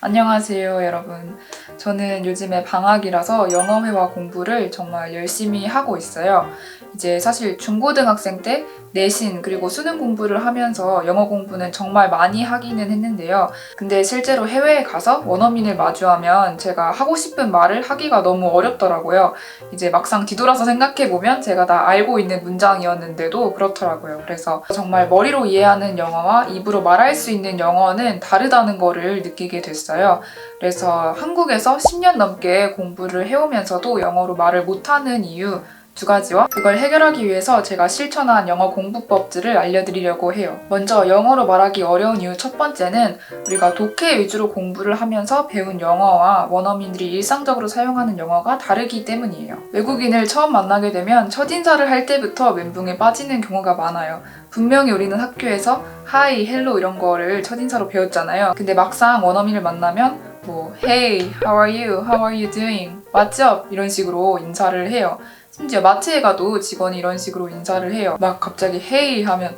안녕하세요, 여러분. 저는 요즘에 방학이라서 영어회화 공부를 정말 열심히 하고 있어요. 이제 사실 중고등학생 때 내신 그리고 수능 공부를 하면서 영어 공부는 정말 많이 하기는 했는데요. 근데 실제로 해외에 가서 원어민을 마주하면 제가 하고 싶은 말을 하기가 너무 어렵더라고요. 이제 막상 뒤돌아서 생각해보면 제가 다 알고 있는 문장이었는데도 그렇더라고요. 그래서 정말 머리로 이해하는 영어와 입으로 말할 수 있는 영어는 다르다는 거를 느끼게 됐어요. 그래서 한국에서 10년 넘게 공부를 해오면서도 영어로 말을 못하는 이유 2가지와 그걸 해결하기 위해서 제가 실천한 영어 공부법들을 알려드리려고 해요. 먼저 영어로 말하기 어려운 이유 첫 번째는 우리가 독해 위주로 공부를 하면서 배운 영어와 원어민들이 일상적으로 사용하는 영어가 다르기 때문이에요. 외국인을 처음 만나게 되면 첫인사를 할 때부터 멘붕에 빠지는 경우가 많아요. 분명히 우리는 학교에서 hi, hello 이런 거를 첫인사로 배웠잖아요. 근데 막상 원어민을 만나면 Hey, how are you? How are you doing? What's up? 이런 식으로 인사를 해요. 심지어 마트에 가도 직원이 이런 식으로 인사를 해요. 막 갑자기 Hey 하면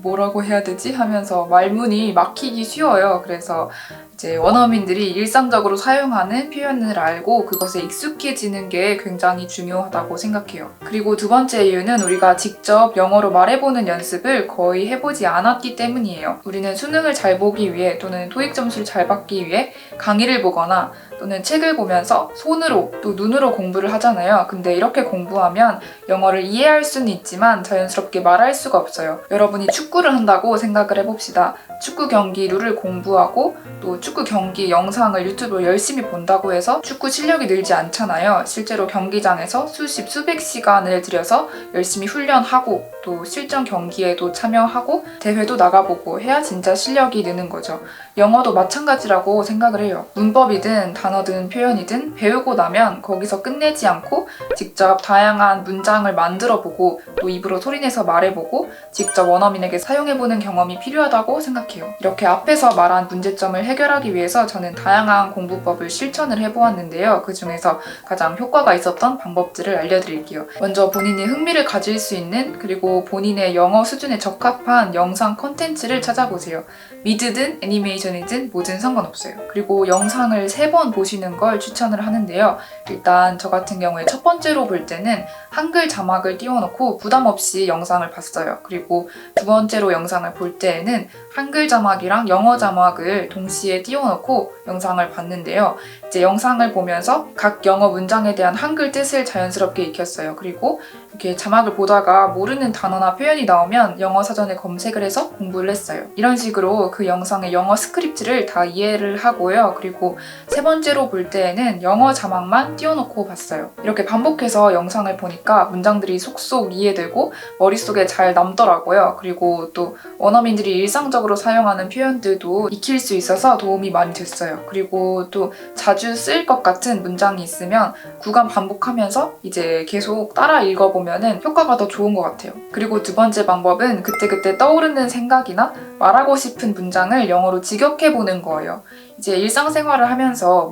뭐라고 해야 되지? 하면서 말문이 막히기 쉬워요. 그래서 이제 원어민들이 일상적으로 사용하는 표현을 알고 그것에 익숙해지는 게 굉장히 중요하다고 생각해요. 그리고 2번째 이유는 우리가 직접 영어로 말해보는 연습을 거의 해보지 않았기 때문이에요. 우리는 수능을 잘 보기 위해 또는 토익 점수를 잘 받기 위해 강의를 보거나 또는 책을 보면서 손으로 또 눈으로 공부를 하잖아요. 근데 이렇게 공부하면 영어를 이해할 수는 있지만 자연스럽게 말할 수가 없어요. 여러분이 축구를 한다고 생각을 해봅시다. 축구 경기 룰을 공부하고 또 축구 경기 영상을 유튜브로 열심히 본다고 해서 축구 실력이 늘지 않잖아요. 실제로 경기장에서 수십, 수백 시간을 들여서 열심히 훈련하고 또 실전 경기에도 참여하고 대회도 나가보고 해야 진짜 실력이 느는 거죠. 영어도 마찬가지라고 생각을 해요. 문법이든 단어든 표현이든 배우고 나면 거기서 끝내지 않고 직접 다양한 문장을 만들어보고 또 입으로 소리내서 말해보고 직접 원어민에게 사용해보는 경험이 필요하다고 생각해요. 이렇게 앞에서 말한 문제점을 해결하기 위해서 저는 다양한 공부법을 실천을 해보았는데요. 그 중에서 가장 효과가 있었던 방법들을 알려드릴게요. 먼저 본인이 흥미를 가질 수 있는 그리고 본인의 영어 수준에 적합한 영상 콘텐츠를 찾아보세요. 미드든 애니메이션이든 뭐든 상관없어요. 그리고 영상을 3번 보시는 걸 추천을 하는데요. 일단 저 같은 경우에 첫 번째로 볼 때는 한글 자막을 띄워놓고 부담 없이 영상을 봤어요. 그리고 2번째로 영상을 볼 때에는 한글 자막이랑 영어 자막을 동시에 띄워놓고 영상을 봤는데요. 이제 영상을 보면서 각 영어 문장에 대한 한글 뜻을 자연스럽게 익혔어요. 그리고 이렇게 자막을 보다가 모르는 단어나 표현이 나오면 영어 사전에 검색을 해서 공부를 했어요. 이런 식으로 그 영상의 영어 스크립트를 다 이해를 하고요. 그리고 3번째로 볼 때에는 영어 자막만 띄워놓고 봤어요. 이렇게 반복해서 영상을 보니까 문장들이 속속 이해되고 머릿속에 잘 남더라고요. 그리고 또 원어민들이 일상적으로 사용하는 표현들도 익힐 수 있어서 도움이 많이 됐어요. 그리고 또 자주 쓰일 것 같은 문장이 있으면 구간 반복하면서 이제 계속 따라 읽어보면 효과가 더 좋은 것 같아요. 그리고 2번째 방법은 그때그때 떠오르는 생각이나 말하고 싶은 문장을 영어로 직역해보는 거예요. 이제 일상생활을 하면서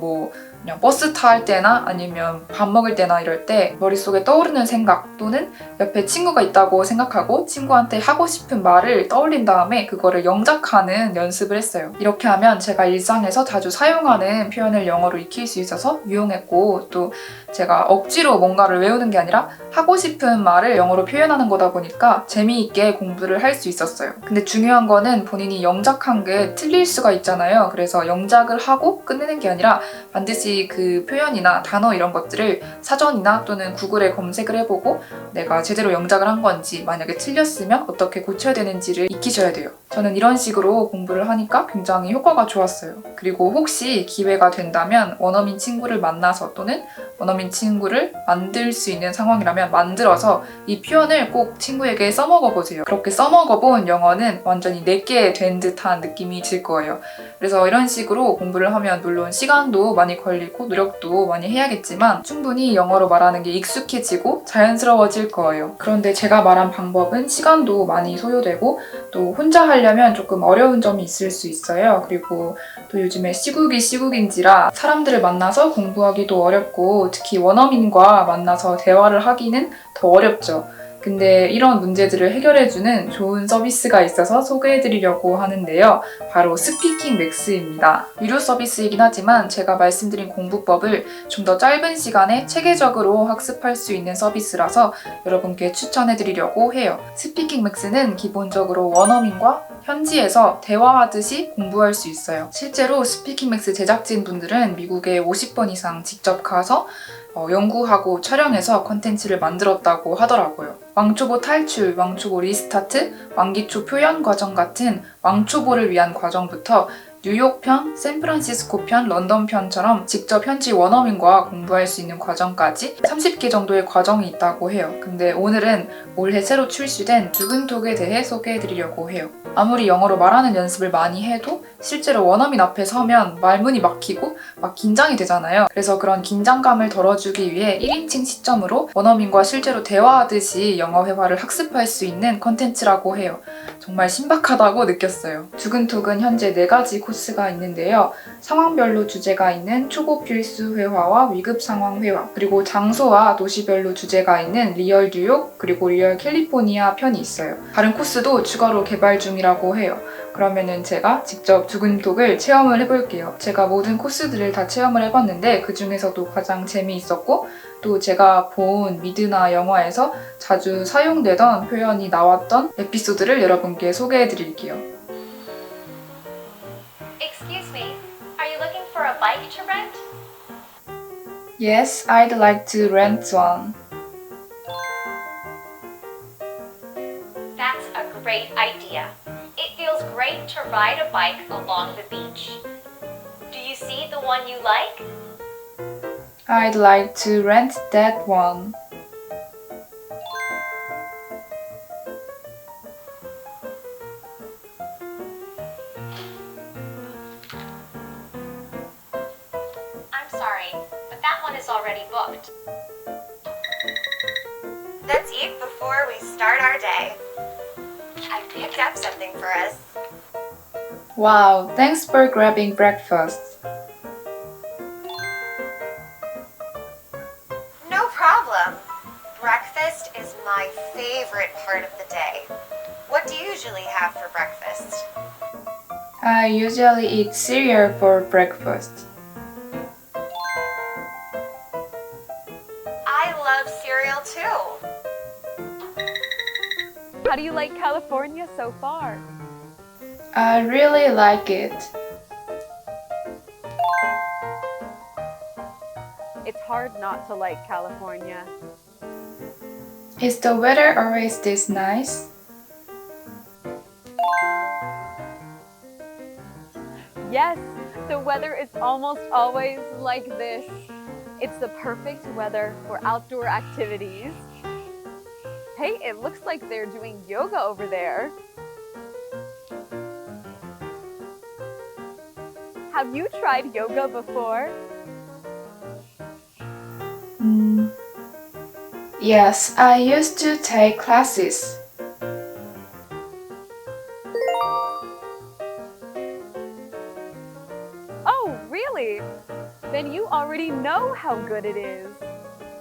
그냥 버스 탈 때나 아니면 밥 먹을 때나 이럴 때 머릿속에 떠오르는 생각 또는 옆에 친구가 있다고 생각하고 친구한테 하고 싶은 말을 떠올린 다음에 그거를 영작하는 연습을 했어요. 이렇게 하면 제가 일상에서 자주 사용하는 표현을 영어로 익힐 수 있어서 유용했고 또 제가 억지로 뭔가를 외우는 게 아니라 하고 싶은 말을 영어로 표현하는 거다 보니까 재미있게 공부를 할 수 있었어요. 근데 중요한 거는 본인이 영작한 게 틀릴 수가 있잖아요. 그래서 영작을 하고 끝내는 게 아니라 반드시 그 표현이나 단어 이런 것들을 사전이나 또는 구글에 검색을 해보고 내가 제대로 영작을 한 건지 만약에 틀렸으면 어떻게 고쳐야 되는지를 익히셔야 돼요. 저는 이런 식으로 공부를 하니까 굉장히 효과가 좋았어요. 그리고 혹시 기회가 된다면 원어민 친구를 만나서 또는 원어민 친구를 만들 수 있는 상황이라면 만들어서 이 표현을 꼭 친구에게 써먹어보세요. 그렇게 써먹어본 영어는 완전히 내게 된 듯한 느낌이 들 거예요. 그래서 이런 식으로 공부를 하면 물론 시간도 많이 걸리고 노력도 많이 해야겠지만 충분히 영어로 말하는 게 익숙해지고 자연스러워질 거예요. 그런데 제가 말한 방법은 시간도 많이 소요되고 또 혼자 하려면 조금 어려운 점이 있을 수 있어요. 그리고 또 요즘에 시국이 시국인지라 사람들을 만나서 공부하기도 어렵고 특히 원어민과 만나서 대화를 하기는 더 어렵죠. 근데 이런 문제들을 해결해주는 좋은 서비스가 있어서 소개해드리려고 하는데요. 바로 스피킹 맥스입니다. 유료 서비스이긴 하지만 제가 말씀드린 공부법을 좀 더 짧은 시간에 체계적으로 학습할 수 있는 서비스라서 여러분께 추천해드리려고 해요. 스피킹 맥스는 기본적으로 원어민과 현지에서 대화하듯이 공부할 수 있어요. 실제로 스피킹 맥스 제작진 분들은 미국에 50번 이상 직접 가서 연구하고 촬영해서 컨텐츠를 만들었다고 하더라고요. 왕초보 탈출, 왕초보 리스타트, 왕기초 표현 과정 같은 왕초보를 위한 과정부터 뉴욕 편, 샌프란시스코 편, 런던 편처럼 직접 현지 원어민과 공부할 수 있는 과정까지 30개 정도의 과정이 있다고 해요. 근데 오늘은 올해 새로 출시된 두근톡에 대해 소개해드리려고 해요. 아무리 영어로 말하는 연습을 많이 해도 실제로 원어민 앞에 서면 말문이 막히고 막 긴장이 되잖아요. 그래서 그런 긴장감을 덜어주기 위해 1인칭 시점으로 원어민과 실제로 대화하듯이 영어 회화를 학습할 수 있는 컨텐츠라고 해요. 정말 신박하다고 느꼈어요. 두근톡은 현재 4가지 코스가 있는데요. 상황별로 주제가 있는 초보 필수 회화와 위급 상황 회화, 그리고 장소와 도시별로 주제가 있는 리얼 뉴욕, 그리고 리얼 캘리포니아 편이 있어요. 다른 코스도 추가로 개발 중이라고 해요. 그러면은 제가 직접 두근톡을 체험을 해볼게요. 제가 모든 코스들을 다 체험을 해봤는데 그 중에서도 가장 재미있었고 또 제가 본 미드나 영화에서 자주 사용되던 표현이 나왔던 에피소드를 여러분께 소개해드릴게요. Excuse me, are you looking for a bike to rent? Yes, I'd like to rent one. That's a great idea. It feels great to ride a bike along the beach. Do you see the one you like? I'd like to rent that one. I'm sorry, but that one is already booked. Let's eat before we start our day. I picked up something for us. Wow, thanks for grabbing breakfast. No problem. Breakfast is my favorite part of the day. What do you usually have for breakfast? I usually eat cereal for breakfast. I love cereal too. How do you like California so far? I really like it. It's hard not to like California. Is the weather always this nice? Yes, the weather is almost always like this. It's the perfect weather for outdoor activities. Hey, it looks like they're doing yoga over there. Have you tried yoga before? Yes, I used to take classes. Oh, really? Then you already know how good it is.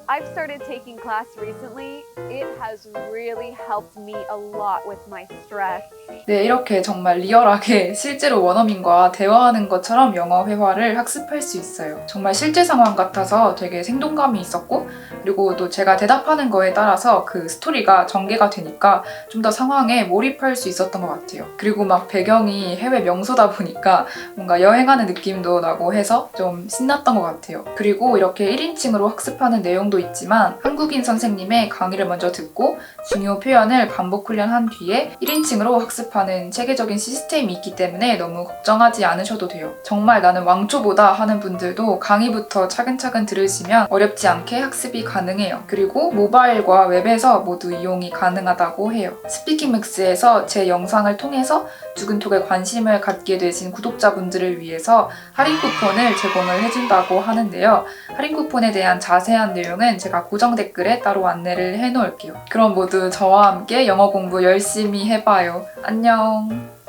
I've started taking class recently. It has really helped me a lot with my stress. 네, 이렇게 정말 리얼하게 실제로 원어민과 대화하는 것처럼 영어 회화를 학습할 수 있어요. 정말 실제 상황 같아서 되게 생동감이 있었고, 그리고 또 제가 대답하는 거에 따라서 그 스토리가 전개가 되니까 좀 더 상황에 몰입할 수 있었던 것 같아요. 그리고 막 배경이 해외 명소다 보니까 뭔가 여행하는 느낌도 나고 해서 좀 신났던 것 같아요. 그리고 이렇게 1인칭으로 학습하는 내용도 있지만 한국인 선생님의 강의를 먼저 듣고 중요 표현을 반복 훈련한 뒤에 1인칭으로 학습하는 체계적인 시스템이 있기 때문에 너무 걱정하지 않으셔도 돼요. 정말 나는 왕초보다 하는 분들도 강의부터 차근차근 들으시면 어렵지 않게 학습이 가능해요. 그리고 모바일과 웹에서 모두 이용이 가능하다고 해요. 스피킹맥스에서 제 영상을 통해서 두근톡에 관심을 갖게 되신 구독자분들을 위해서 할인 쿠폰을 제공을 해준다고 하는데요. 할인 쿠폰에 대한 자세한 내용은 제가 고정 댓글에 따로 안내를 해놓을게요. 그럼 모두 저와 함께 영어 공부 열심히 해봐요. 안녕!